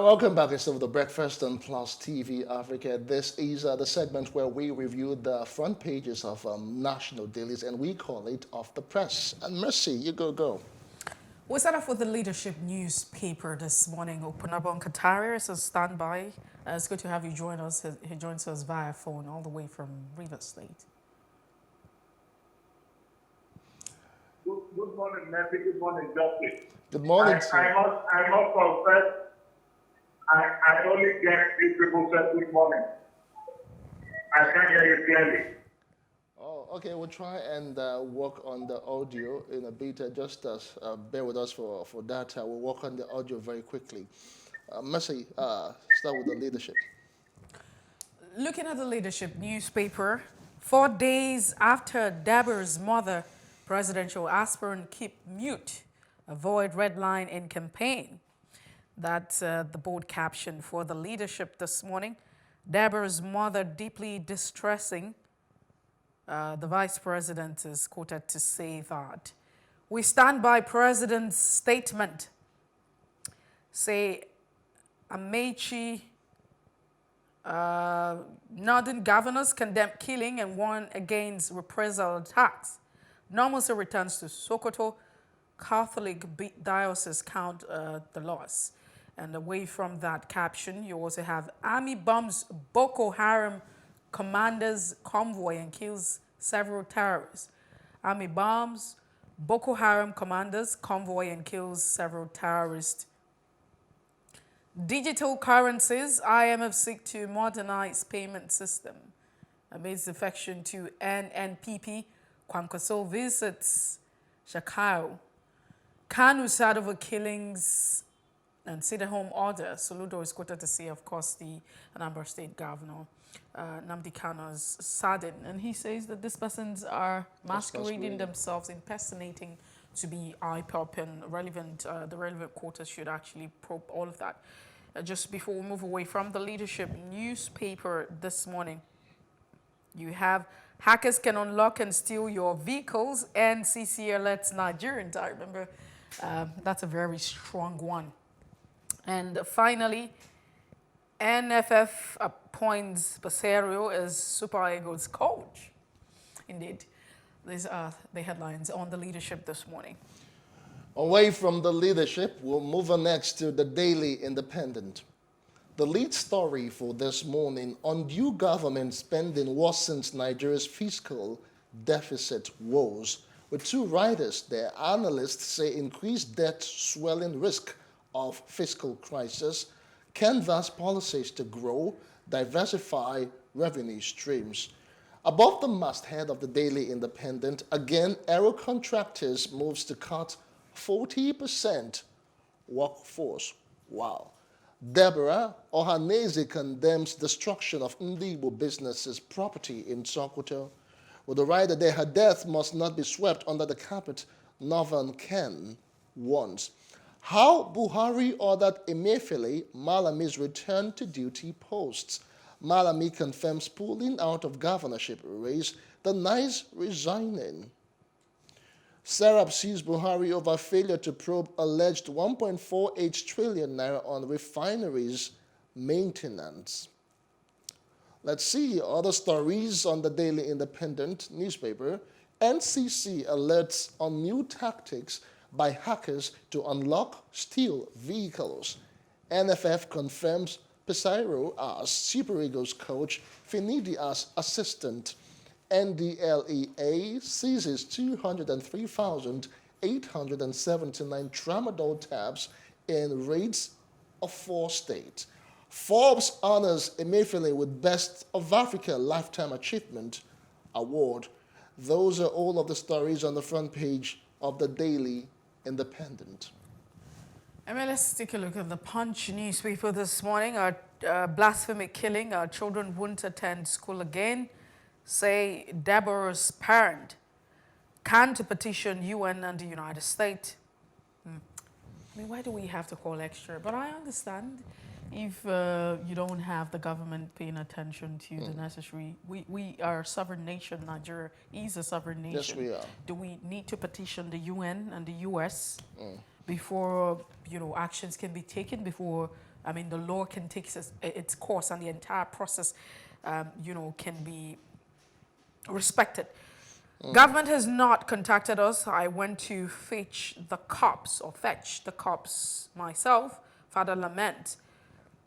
Welcome back. It's the Breakfast on Plus TV Africa. This is the segment where we review the front pages of national dailies, and we call it Off the Press. And Mercy, you go. We start off with the leadership newspaper this morning. Opunabo Inko Tariah is on standby. It's good to have you join us. He joins us via phone all the way from Rivers State. Good morning, Nancy. Good morning, Justice. Good morning, sir. I must confess, I only get these people said good morning. I can't hear you clearly. Oh, okay. We'll try and work on the audio in a bit. Just bear with us for that. We'll work on the audio very quickly. Mercy, start with the leadership. Looking at the leadership newspaper, 4 days after Deborah's mother, presidential aspirant, keep mute, avoid red line in campaign. That's the bold caption for the leadership this morning. Deborah's mother deeply distressing. The vice president is quoted to say that we stand by president's statement. Say Amechi, northern governors condemn killing and warn against reprisal attacks. Normalcy returns to Sokoto. Catholic diocese count the loss. And away from that caption, you also have Army bombs Boko Haram commanders' convoy and kills several terrorists. Army bombs Boko Haram commanders' convoy and kills several terrorists. Digital currencies, IMF seek to modernize payment system. Amidst defection to NNPP, Kwankwaso visits Shakao. Kanu sad over killings and sit-at-home order. Soludo is quoted to say, of course, the Anambra State Governor, Nnamdi Kanu, is saddened. And he says that these persons are masquerading themselves, impersonating to be IPOP, and the relevant quarters should actually probe all of that. Just before we move away from the leadership newspaper this morning, you have hackers can unlock and steal your vehicles, and CC alerts Nigerians. I remember that's a very strong one. And finally, NFF appoints Baserio as Super Eagles coach. Indeed, these are the headlines on the leadership this morning. Away from the leadership, we'll move on next to the Daily Independent. The lead story for this morning: undue government spending worsens Nigeria's fiscal deficit woes. With two writers there, analysts say increased debt swelling risk of fiscal crisis, canvass policies to grow, diversify revenue streams. Above the masthead of the Daily Independent, again, aero contractors moves to cut 40% workforce. Wow. Deborah Ohaneze condemns destruction of Ndigbo businesses' property in Sokoto. With the writer there, her death must not be swept under the carpet, Northern Ken wants. How Buhari ordered Emefiele Malami's return to duty posts. Malami confirms pulling out of governorship race, the Nice resigning. Serap sees Buhari over failure to probe alleged 1.48 trillion naira on refineries maintenance. Let's see other stories on the Daily Independent newspaper. NCC alerts on new tactics by hackers to unlock, steal vehicles. NFF confirms Pesairo as Super Eagles coach, Finidi as assistant. NDLEA seizes 203,879 tramadol tabs in raids of 4 states. Forbes honors Emefiele with Best of Africa Lifetime Achievement Award. Those are all of the stories on the front page of the Daily Independent. And let's take a look at the Punch newspaper this morning. Our blasphemy killing, our children won't attend school again, say Deborahs Parents. Can to petition UN and the United States. I mean, why do we have to call extra? But I understand if you don't have the government paying attention to the necessary. We are a sovereign nation. Nigeria is a sovereign nation. Yes, we are. Do we need to petition the UN and the US before actions can be taken, before I mean, the law can take its course and the entire process, can be respected. Government has not contacted us. I went to fetch the cops myself. Father lament.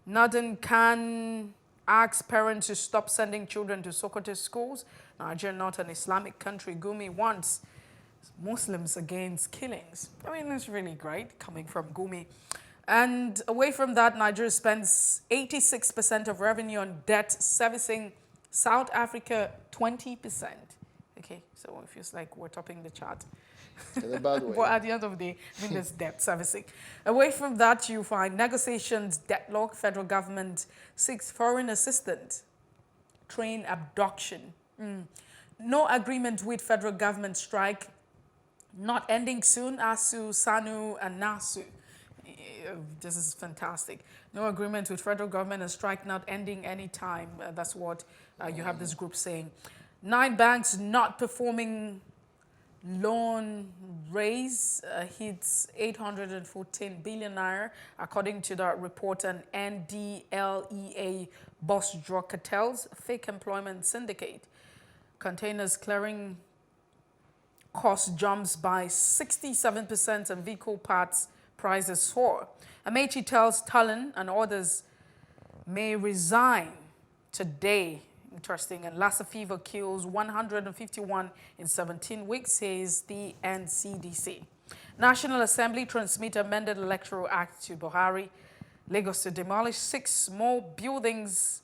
Nnamdi can ask parents to stop sending children to Sokoto schools. Nigeria not an Islamic country. Gumi wants Muslims against killings. I mean, that's really great coming from Gumi. And away from that, Nigeria spends 86% of revenue on debt servicing. South Africa, 20%. Okay, so it feels like we're topping the chart. In a bad way. But at the end of the day, I mean, there's debt servicing. Away from that, you find negotiations, deadlock, federal government seeks foreign assistance, train abduction. No agreement with federal government strike, not ending soon, ASU, SANU, and NASU. This is fantastic. No agreement with federal government and strike not ending anytime. That's what you have this group saying. 9 banks not performing loan raise hits 814 billion naira, according to that report. And NDLEA boss drug cartels, fake employment syndicate. Containers clearing cost jumps by 67% and vehicle parts prices soar. Amechi tells Talon and others may resign today. Interesting. And Lassa fever kills 151 in 17 weeks, says the NCDC. National Assembly transmit amended Electoral Act to Buhari. Lagos to demolish 6 more buildings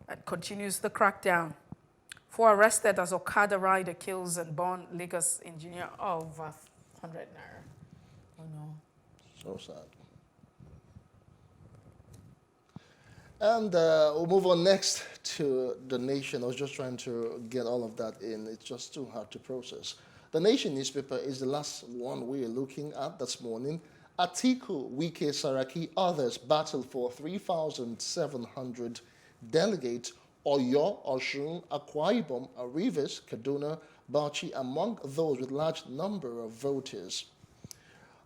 and continues the crackdown. 4 arrested as Okada rider kills and burn Lagos engineer of 100 naira. Oh no. So sad. And we'll move on next to The Nation. I was just trying to get all of that in. It's just too hard to process. The Nation newspaper is the last one we're looking at this morning. Atiku, Wike, Saraki, others battle for 3,700 delegates. Oyo, Osun, Akwa Ibom, Rivers, Kaduna, Bauchi, among those with large number of voters.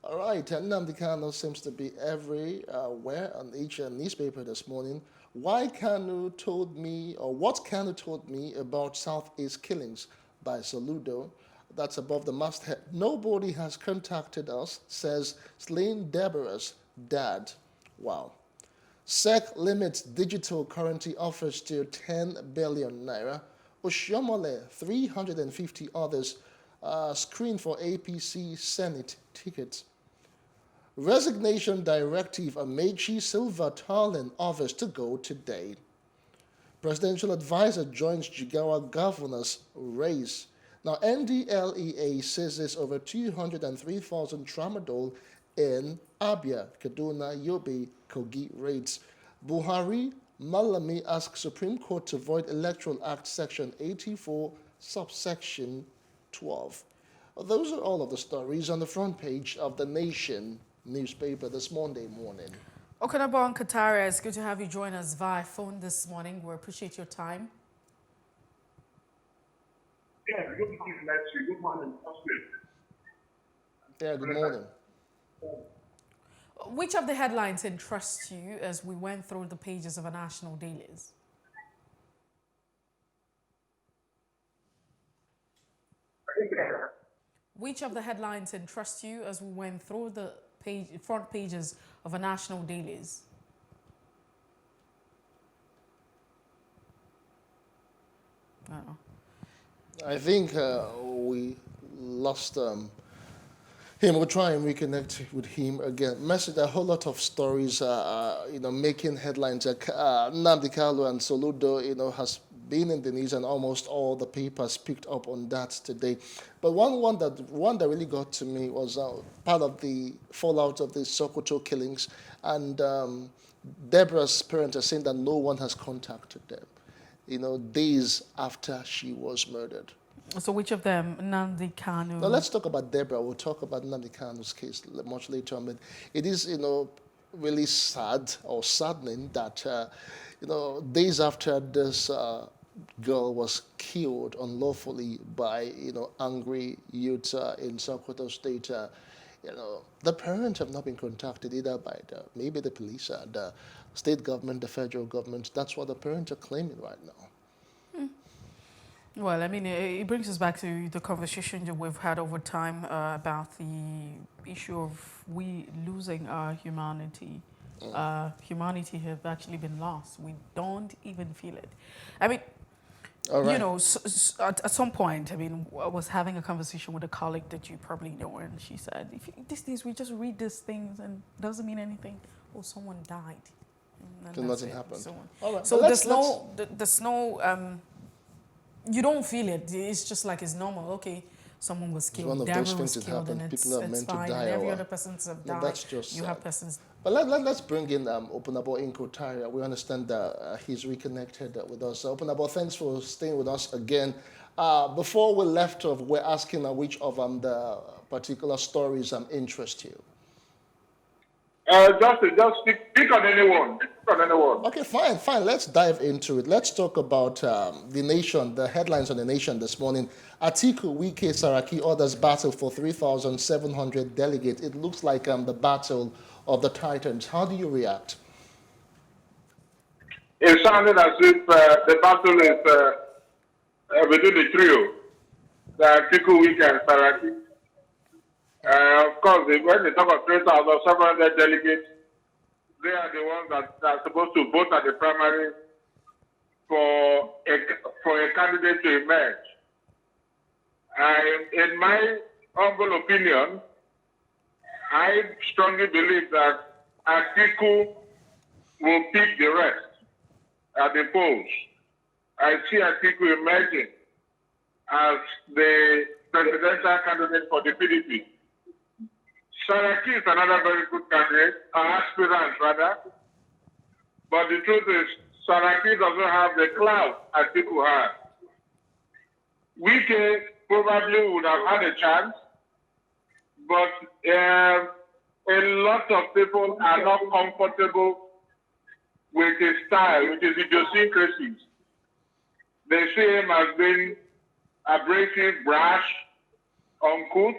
All right, Nnamdi Kanu seems to be everywhere on each newspaper this morning. What Kanu told me about Southeast killings by Saludo, that's above the masthead. Nobody has contacted us, says slain Deborah's dad. Wow. SEC limits digital currency offers to 10 billion naira. Oshiomole, 350 others screened for APC Senate tickets. Resignation directive, Amechi Silva Tarlin offers to go today. Presidential advisor joins Jigawa governor's race. Now, NDLEA seizes over 203,000 tramadol in Abia, Kaduna, Yobe, Kogi raids. Buhari, Malami asks Supreme Court to void Electoral Act Section 84, subsection 12. Those are all of the stories on the front page of The Nation newspaper this Monday morning. Opunabo Inko Tariah, it's good to have you join us via phone this morning. We appreciate your time. Yeah, good morning, Leslie. Good morning, Austin. Yeah, good morning. Which of the headlines interest you as we went through the pages of our national dailies? Which of the headlines interest you as we went through the front pages of our national dailies? I think we lost him. We'll try and reconnect with him again. Message a whole lot of stories, making headlines. Nnamdi Kanu and Soludo, has been in the news, and almost all the papers picked up on that today. But one that really got to me was part of the fallout of the Sokoto killings, and Deborahs Parents are saying that no one has contacted them, days after she was murdered. So which of them, Nnamdi Kanu? Now let's talk about Deborah. We'll talk about Nnamdi Kanu's case much later on. But it is, really sad or saddening that, days after this girl was killed unlawfully by, angry youths in Sokoto State, the parents have not been contacted either by maybe the police, the state government, the federal government. That's what the parents are claiming right now. Well, I mean, it brings us back to the conversation that we've had over time about the issue of we losing our humanity. Humanity have actually been lost. We don't even feel it. I mean, All right. At some point, I mean, I was having a conversation with a colleague that you probably know, and she said, these days we just read these things and it doesn't mean anything. Oh, someone died. So nothing happened. All right. So there's no, you don't feel it. It's just like it's normal. Okay, someone was killed. One of Deborah those things was that killed, happen. and People are meant to fine. die. And every other persons have died. That's just you sad. have persons. But let's bring in Opunabo Inko Tariah. We understand that he's reconnected with us. Opunabo, thanks for staying with us again. Before we left off, we're asking which of the particular stories interest you. Just pick on anyone. Pick on anyone. Okay, fine. Let's dive into it. Let's talk about the nation, the headlines on the nation this morning. Atiku, Wike, Saraki, others battle for 3,700 delegates. It looks like the battle of the Titans. How do you react? It sounded as if the battle is between the trio, the Atiku, Wike, and Saraki. Of course, when they talk of 3,700 delegates, they are the ones that are supposed to vote at the primary for a candidate to emerge. In my humble opinion, I strongly believe that Atiku will pick the rest at the polls. I see Atiku emerging as the presidential candidate for the PDP. Saraki is another very good candidate, aspirant rather. But the truth is, Saraki doesn't have the clout Atiku has. Wike probably would have had a chance, but a lot of people are not comfortable with his style, with his idiosyncrasies. They see him as being abrasive, brash, uncouth,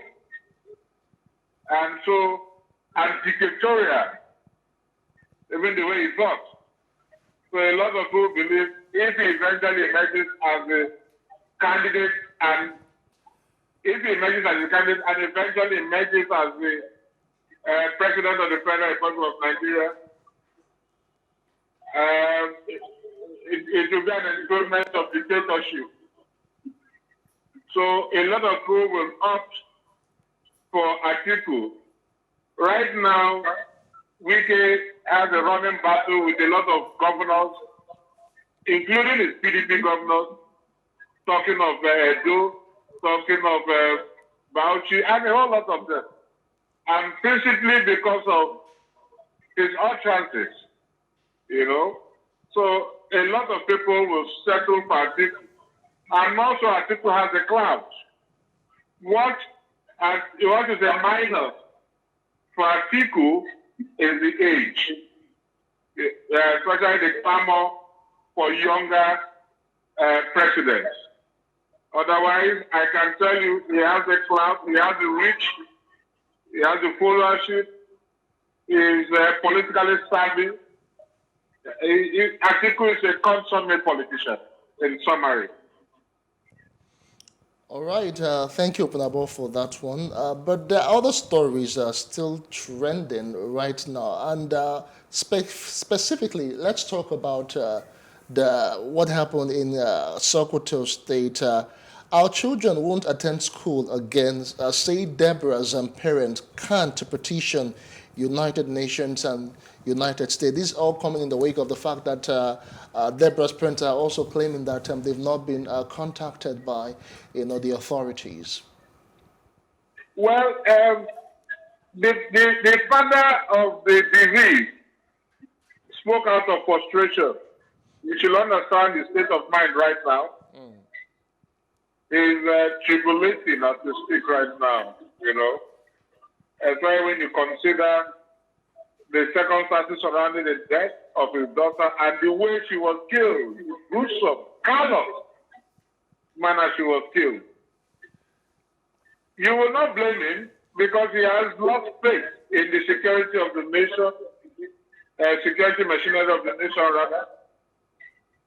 and so anti-dictatorial, even the way he talks. So a lot of people believe if he eventually emerges as a candidate and eventually emerges as the president of the Federal Republic of Nigeria, it will be an improvement of dictatorship. So a lot of people will opt for Atiku. Right now, Wike has a running battle with a lot of governors, including his PDP governors, talking of Edo, talking of Bauchi, and a whole lot of them. And principally because of his utterances, So a lot of people will settle for Atiku. And also Atiku has a clout. What is a minus for Atiku is the age, especially the clamor for younger presidents. Otherwise, I can tell you, he has the clout, he has the reach, he has the followership, he is politically savvy. Atiku is a consummate politician, in summary. All right, thank you, Opunabo, for that one. But the other stories are still trending right now. And specifically, let's talk about what happened in Sokoto State. Our children won't attend school again, say Deborahs Parents can't petition United Nations and United States. This is all coming in the wake of the fact that Deborahs Parents are also claiming that they've not been contacted by, the authorities. Well, the father of the disease spoke out of frustration. You should understand the state of mind right now. He's tribulating as we speak right now, Especially when you consider the circumstances surrounding the death of his daughter and the way she was killed, gruesome, callous manner she was killed. You will not blame him because he has lost faith in the security of the nation, security machinery of the nation rather.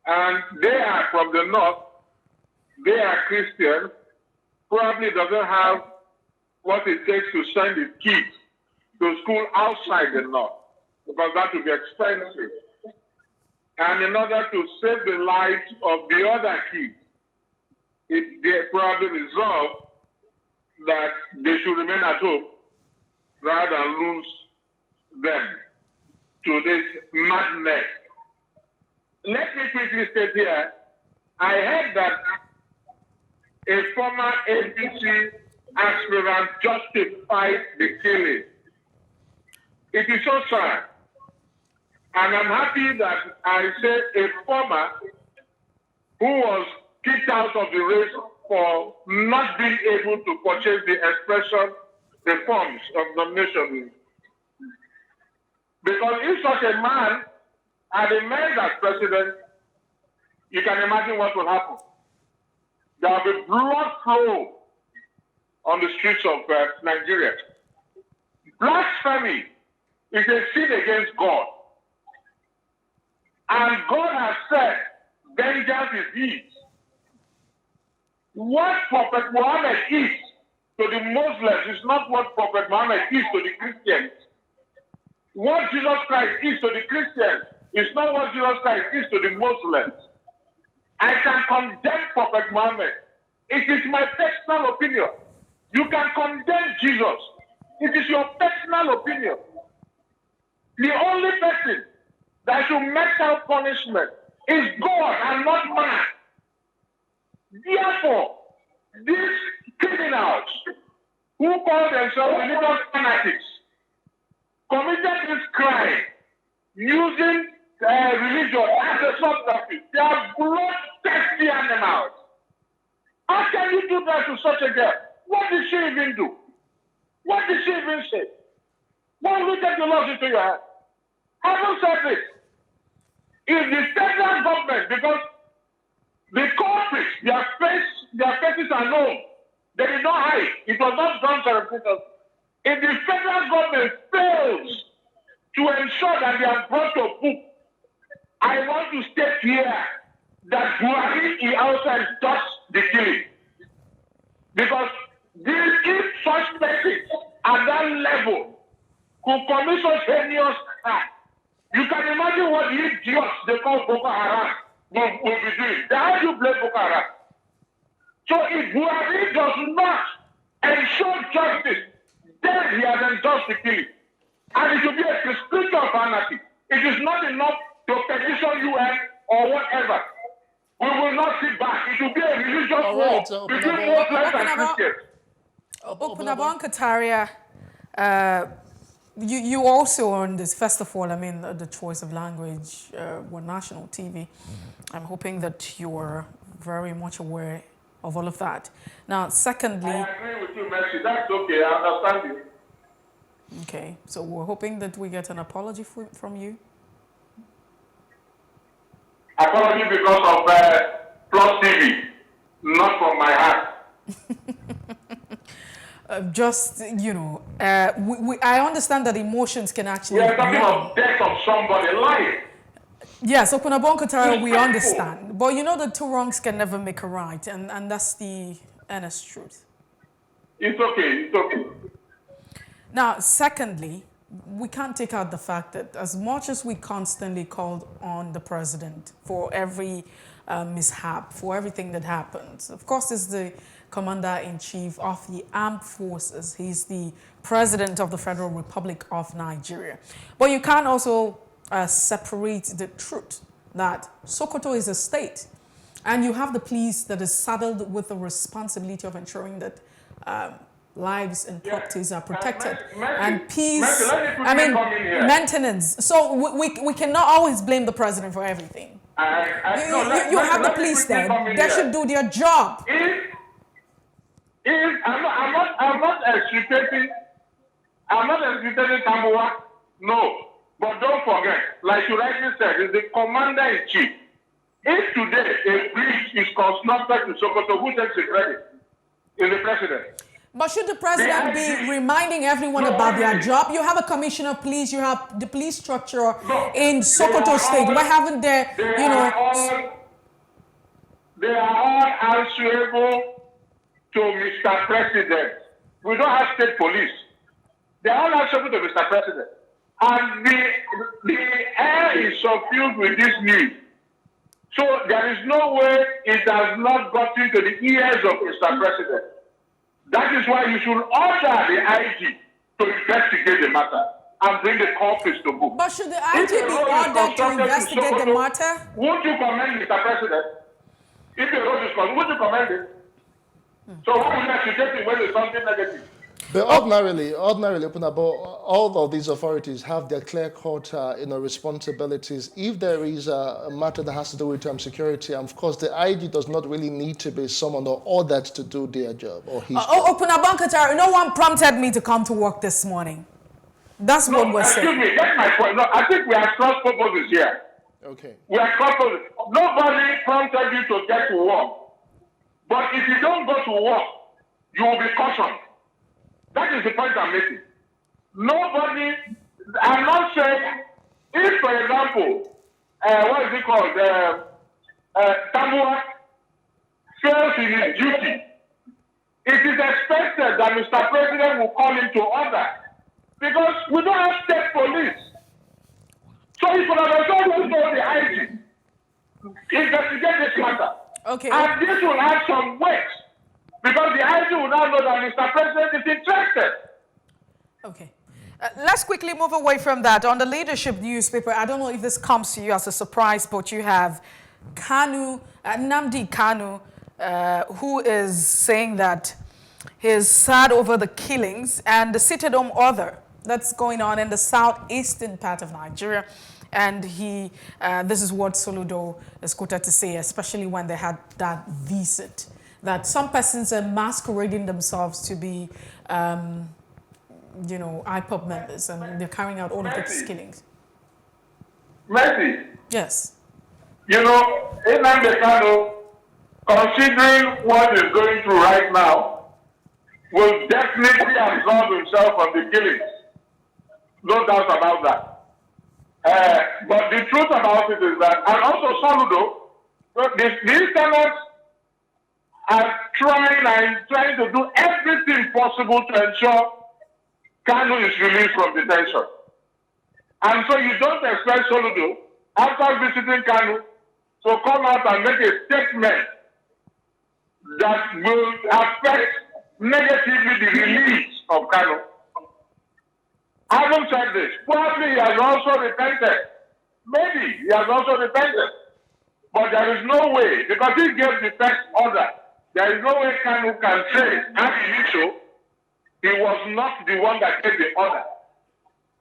And they are from the north, they are Christian, probably doesn't have what it takes to send his kids to school outside the north, because that would be expensive. And in order to save the lives of the other kids, they probably resolve that they should remain at home rather than lose them to this madness. Let me quickly state here, I heard that a former APC aspirant justified the killing. It is so sad. And I'm happy that I said a former who was kicked out of the race for not being able to purchase the expression, the forms of nomination. Because if such a man had emerged as president, you can imagine what will happen. There will be blood flow on the streets of Nigeria. Blasphemy is a sin against God. And God has said, vengeance is his. What Prophet Muhammad is to the Muslims is not what Prophet Muhammad is to the Christians. What Jesus Christ is to the Christians is not what Jesus Christ is to the Muslims. I can condemn Prophet Muhammad. It is my personal opinion. You can condemn Jesus. It is your personal opinion. The only person that should make out punishment is God and not man. Therefore, these criminals who call themselves religious fanatics committed this crime using religion as a subterfuge. They are bloodthirsty animals. How can you do that to such a girl? What did she even do? What did she even say? Why will you take the laws into your hand? Having said this, if the federal government, because the culprits, their faces are known, they did not hide. It was not done surreptitiously. If the federal government fails to ensure that they are brought to book, I want to state here that Buhari is also endorsed the killing. Because if such persons at that level could commit such heinous acts, you can imagine what the idiots they call Boko Haram will be doing. How do you blame Boko Haram? So if Buhari does not ensure justice, then he has endorsed the killing. And it should be a prescription of anarchy. It is not enough to petition UN or whatever. We will not sit back. It should be a religious war between Muslims and Christians. Opunabo Inko Tariah, you also on this, first of all, I mean, the choice of language, were national TV. I'm hoping that you're very much aware of all of that. Now, secondly... I agree with you, Mercy. That's okay. I understand you. Okay, so we're hoping that we get an apology from you. Apology because of Plus TV, not from my heart. Just, you know, I understand that emotions can actually... We are talking of death of somebody, life. Yes, Opunabo Inko Tariah, we understand. But you know that two wrongs can never make a right, and that's the honest truth. It's okay, it's okay. Now, secondly, we can't take out the fact that as much as we constantly called on the president for every mishap, for everything that happens, of course, he's the commander-in-chief of the armed forces. He's the president of the Federal Republic of Nigeria. But you can't also separate the truth that Sokoto is a state, and you have the police that is saddled with the responsibility of ensuring that lives and properties are protected, and peace, I mean, maintenance. So we cannot always blame the president for everything. You have the police there. They should do their job. I'm not extricating Tambuwa, no. But don't forget, like you rightly said, is the commander-in-chief. If today a bridge is constructed in Sokoto, who takes the credit? Is the president. But should the president be reminding everyone about their job? You have a commissioner of police, you have the police structure in Sokoto State. Why haven't there, you know... They are all answerable to Mr. President. We don't have state police. They are all answerable to Mr. President. And the air is suffused with this news. So there is no way it has not gotten to the ears of Mr. President. That is why you should order the IG to investigate the matter and bring the culprits to book. But should the IG be ordered to investigate the matter? Won't you commend Mr. President? If the road is closed, would you commend it? So why would you take it when there's something negative? But ordinarily, Opunabo, all of these authorities have their clear-cut, responsibilities. If there is a matter that has to do with security, and of course, the IG does not really need to be summoned or ordered to do their job or his job. Opunabo Inko Tariah, no one prompted me to come to work this morning. That's what we're saying. Excuse me, that's my point. No, I think we are cross purposes here. Okay. We are cross purposes. Nobody prompted you to get to work. But if you don't go to work, you will be cautioned. That is the point I'm making. Nobody, I'm not saying, if for example, what is it called, Tambua fails in his duty, it is expected that Mr. President will call him to order because we don't have state police. So if you have told the IG, investigate this matter. Okay. And this will have some weight. Because the IG will now know that Mr. President is interested. Okay. Let's quickly move away from that. On the leadership newspaper, I don't know if this comes to you as a surprise, but you have Kanu, Nnamdi Kanu, who is saying that he's sad over the killings and the citadel order that's going on in the southeastern part of Nigeria. And this is what Soludo is quoted to say, especially when they had that visit, that some persons are masquerading themselves to be, IPOP members, and they're carrying out all of these killings. Mercy. Yes. Nnamdi Kanu, considering what he's going through right now, will definitely absolve himself from the killings. No doubt about that. But the truth about it is that, and also Soludo, these tenants are trying to do everything possible to ensure Kanu is released from detention. And so you don't expect Soludo, after visiting Kanu, to come out and make a statement that will affect negatively the release of Kanu. Having said this, probably he has also repented. Maybe he has also repented. But there is no way, because he gave the first order, there is no way Kanu can say, as initial, he was not the one that gave the order.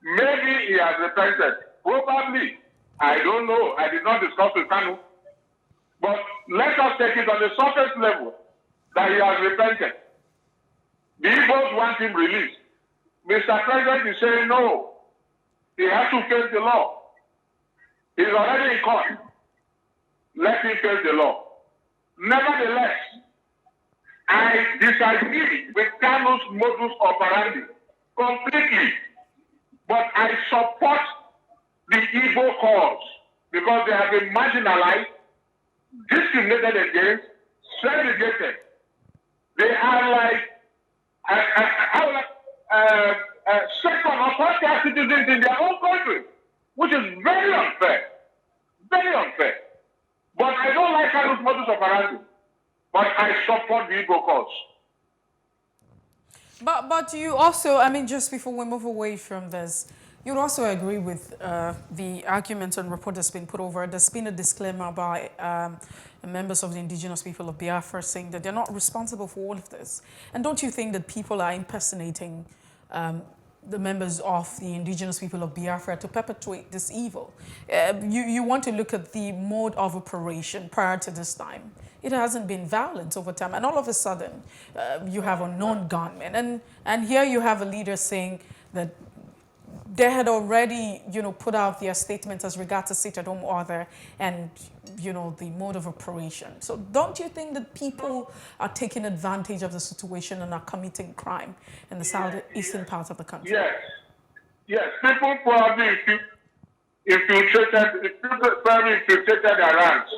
Maybe he has repented. Probably. I don't know. I did not discuss with Kanu. But let us take it on the surface level that he has repented. The Igbos want him released. Mr. President is saying no. He has to face the law. He's already in court. Let him face the law. Nevertheless, I disagree with Kanu's modus operandi completely. But I support the Igbo cause because they have been marginalized, discriminated against, segregated. They are like second or third citizens in their own country, which is very unfair. Very unfair. But I don't like Kanu's modus operandi. But I support the Igbo cause. But you also, just before we move away from this, you'd also agree with the argument and report that's been put over. There's been a disclaimer by members of the Indigenous people of Biafra saying that they're not responsible for all of this. And don't you think that people are impersonating the members of the Indigenous people of Biafra to perpetuate this evil? You want to look at the mode of operation prior to this time. It hasn't been violent over time. And all of a sudden, you have unknown gunmen. And here you have a leader saying that they had already, put out their statements as regards to sit-at-home order and, the mode of operation. So don't you think that people are taking advantage of the situation and are committing crime in the southeastern part of the country? Yes. People probably infiltrated their ranks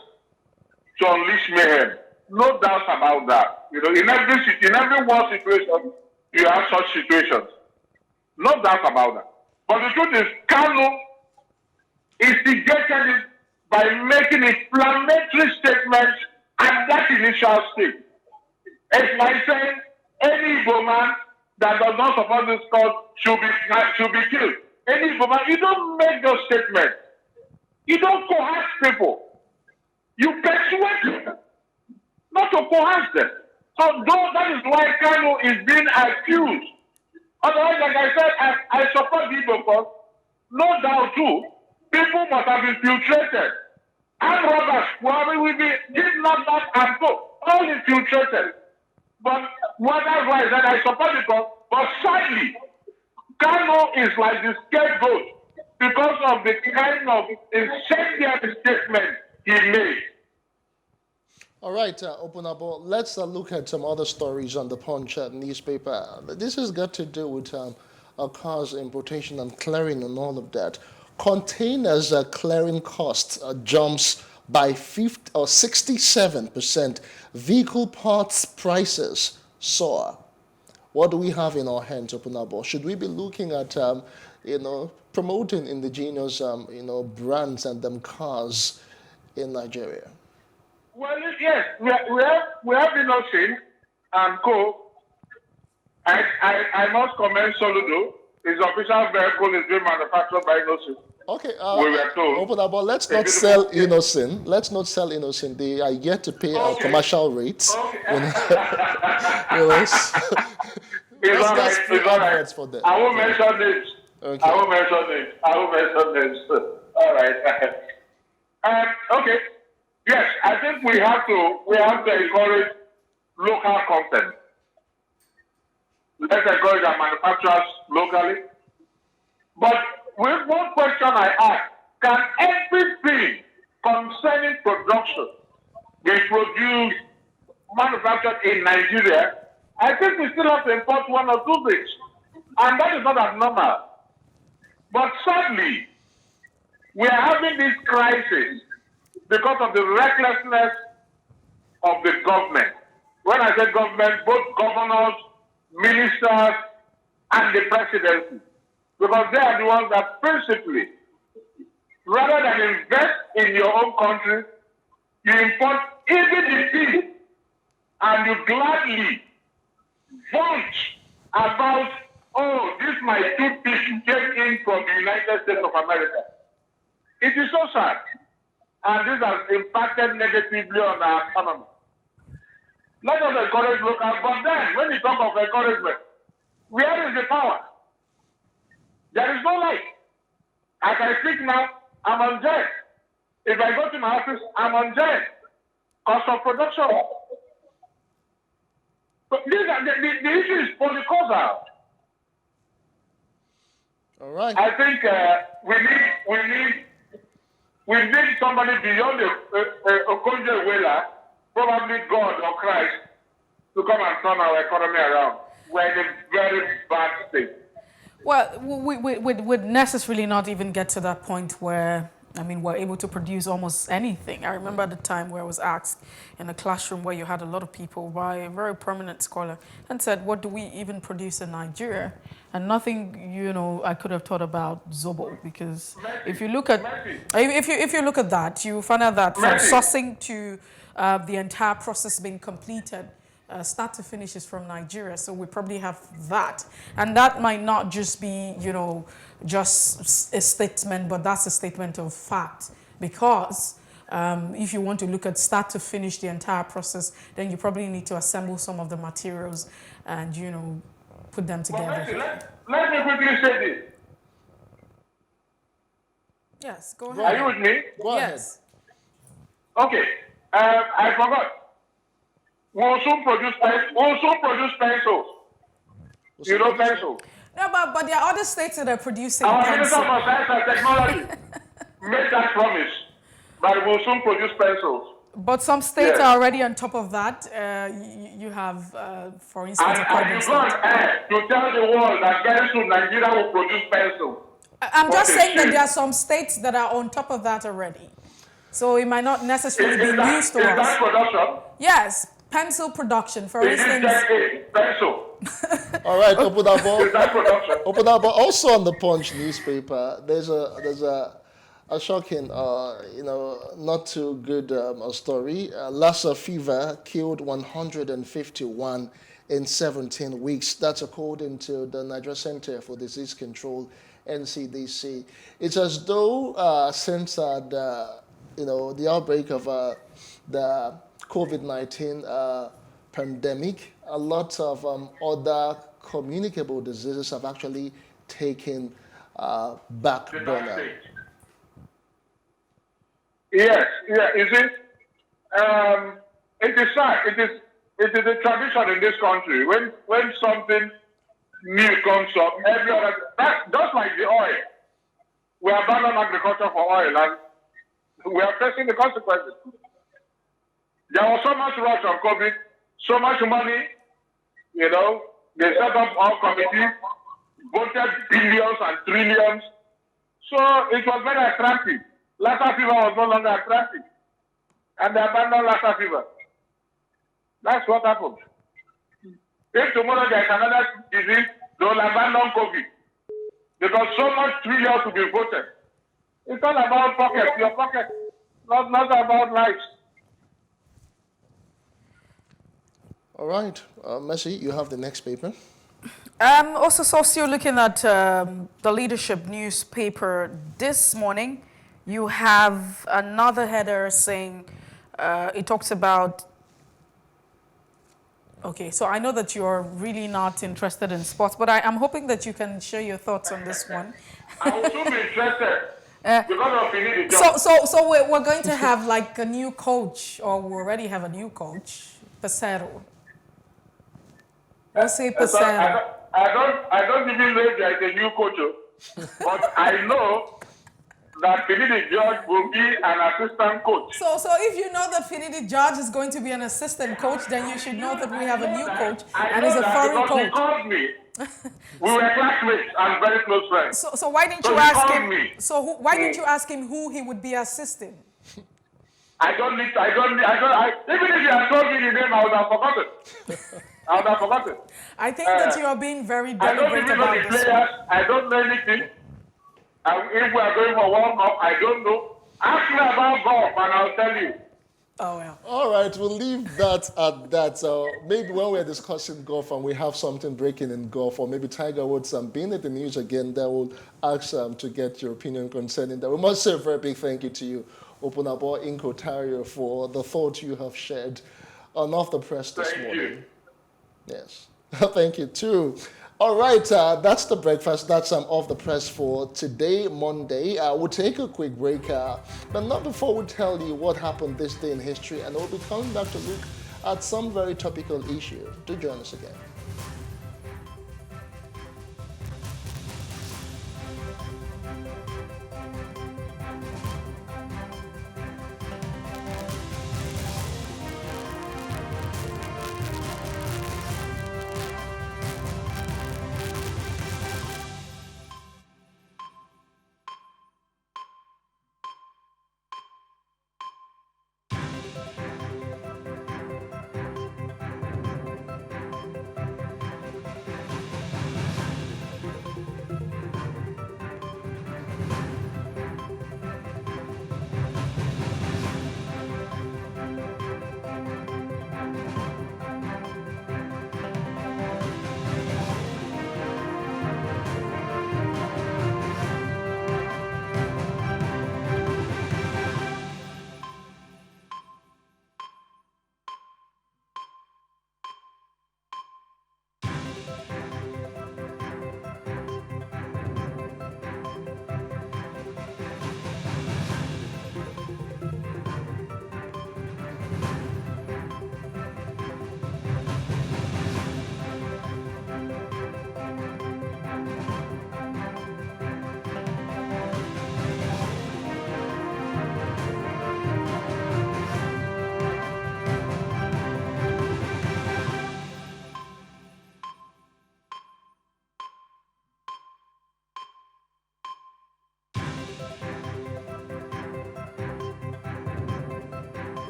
to unleash mayhem. No doubt about that. In every war situation, you have such situations. No doubt about that. But the truth is, Kanu instigated it by making inflammatory statements at that initial stage. It's like saying any Igbo man that does not support this cause should be killed. Any Igbo man, you don't make those statements. You don't coerce people. You persuade them, not to coerce them. So that is why Kanu is being accused. Otherwise, like I said, I support the Igbo cause. No doubt too, people must have infiltrated. And robbers, we did not and so, all infiltrated. But what that's why that I support the cause. But sadly, Kanu is like the scapegoat because of the kind of incendiary statement he made. All right, Opunabo, let's look at some other stories on the Punch newspaper. This has got to do with cars importation and clearing and all of that. Containers clearing cost jumps by 67%. Vehicle parts prices soar. What do we have in our hands, Opunabo? Should we be looking at, promoting indigenous, brands and them cars in Nigeria? Well, yes, we have Innocent and Co. I must commend Soludo. His official vehicle is being manufactured by Innocent. Okay, we were told. Opunabo, let's not sell Innocent. Let's not sell Innocent. They are yet to pay our commercial rates. Okay. Let's all right. For them. I won't mention names. Okay. I won't mention names. All right. Okay. Yes, I think we have to encourage local content. Let's encourage our manufacturers locally. But with one question I ask, can everything concerning production be produced, manufactured in Nigeria? I think we still have to import one or two things. And that is not abnormal. But sadly, we are having this crisis because of the recklessness of the government. When I say government, both governors, ministers, and the presidency. Because they are the ones that principally, rather than invest in your own country, you import even the tea, and you gladly vaunt about, oh, this my toothpick came in from the United States of America. It is so sad. And this has impacted negatively on our economy. Let us encourage local, but then when you talk of encouragement, where is the power? There is no light. As I speak now, I'm on jet. If I go to my office, I'm on jet. Cost of production. But the issue is polycausal. All right. I think we need somebody beyond Okonjo Iweala, probably God or Christ, to come and turn our economy around. We're in a very bad state. Well, we would necessarily not even get to that point where, we're able to produce almost anything. I remember the time where I was asked in a classroom where you had a lot of people by a very prominent scholar and said, what do we even produce in Nigeria? And nothing, I could have thought about Zobo, because if you look at if you look at that, you find out that from sourcing to the entire process being completed, start to finish is from Nigeria. So we probably have that. And that might not just be, just a statement, but that's a statement of fact. Because if you want to look at start to finish the entire process, then you probably need to assemble some of the materials and, put them together. Let me quickly say this. Yes, go ahead. Are you with me? Go yes. ahead. Okay. I forgot. We'll soon produce pencils. You know pencils? No, but there are other states that are producing Our Minister pencil. for Science and Technology made that promise that we will soon produce pencils. But some states Yes. are already on top of that. You have, for instance, And Akadonye you state. go on air to tell the world that very soon Nigeria will produce pencils. I'm What just is saying that it? there are some states that are on top of that already. So it might not necessarily be Is news to that us. production? Yes, pencil production, for Is it instance. just a pencil? All right, Opunabo. Is that production? Opunabo. Also on the Punch newspaper, there's a shocking, not too good story. Lassa fever killed 151 in 17 weeks. That's according to the Nigeria Center for Disease Control, NCDC. It's as though since the outbreak of the COVID-19 pandemic, a lot of other communicable diseases have actually taken back burner. Yes, yeah. You see, it is sad. It is a tradition in this country. When something new comes up, every other that's just like the oil. We abandon agriculture for oil, and we are facing the consequences. There was so much rush on COVID, so much money. They set up our committees, voted billions and trillions. So it was very attractive. Lassa fever was no longer attractive. And they abandoned Lassa fever. That's what happened. If tomorrow there's another disease, they will abandon COVID. Because so much trillions will be voted. It's all about pocket, your pocket, not about lives. All right, Mercy, you have the next paper. Also, so still looking at the leadership newspaper this morning, you have another header saying, it talks about, okay, so I know that you're really not interested in sports, but I'm hoping that you can share your thoughts on this one. I would soon be interested because of Finidi job. So we're going to have like a new coach, or we already have a new coach, Pesero. We'll say Pesero. I don't even know if there is a new coach, but I know that Finidi George will be an assistant coach. So if you know that Finidi George is going to be an assistant coach, then you should know that we have a new coach, and he's a foreign because he coach. called me. We were classmates and very close friends. So why didn't So you he ask called him? me. So why didn't you ask him who he would be assisting? Even if you had told me the name, I would have forgotten. I think that you are being very I don't deliberate even know about the this. players. I don't know anything. If we are going for World Cup, I don't know. Ask me about golf and I'll tell you. Oh well. All right, we'll leave that at that. So maybe when we're discussing golf and we have something breaking in golf, or maybe Tiger Woods being in the news again, that will ask to get your opinion concerning that. We must say a very big thank you to you, Opunabo Inko Tariah, for the thought you have shared on Off the Press this Thank morning. you. Yes, thank you too. All right, that's the breakfast. That's Off the Press for today, Monday. We'll take a quick break, but not before we tell you what happened this day in history, and we'll be coming back to look at some very topical issue. Do join us again.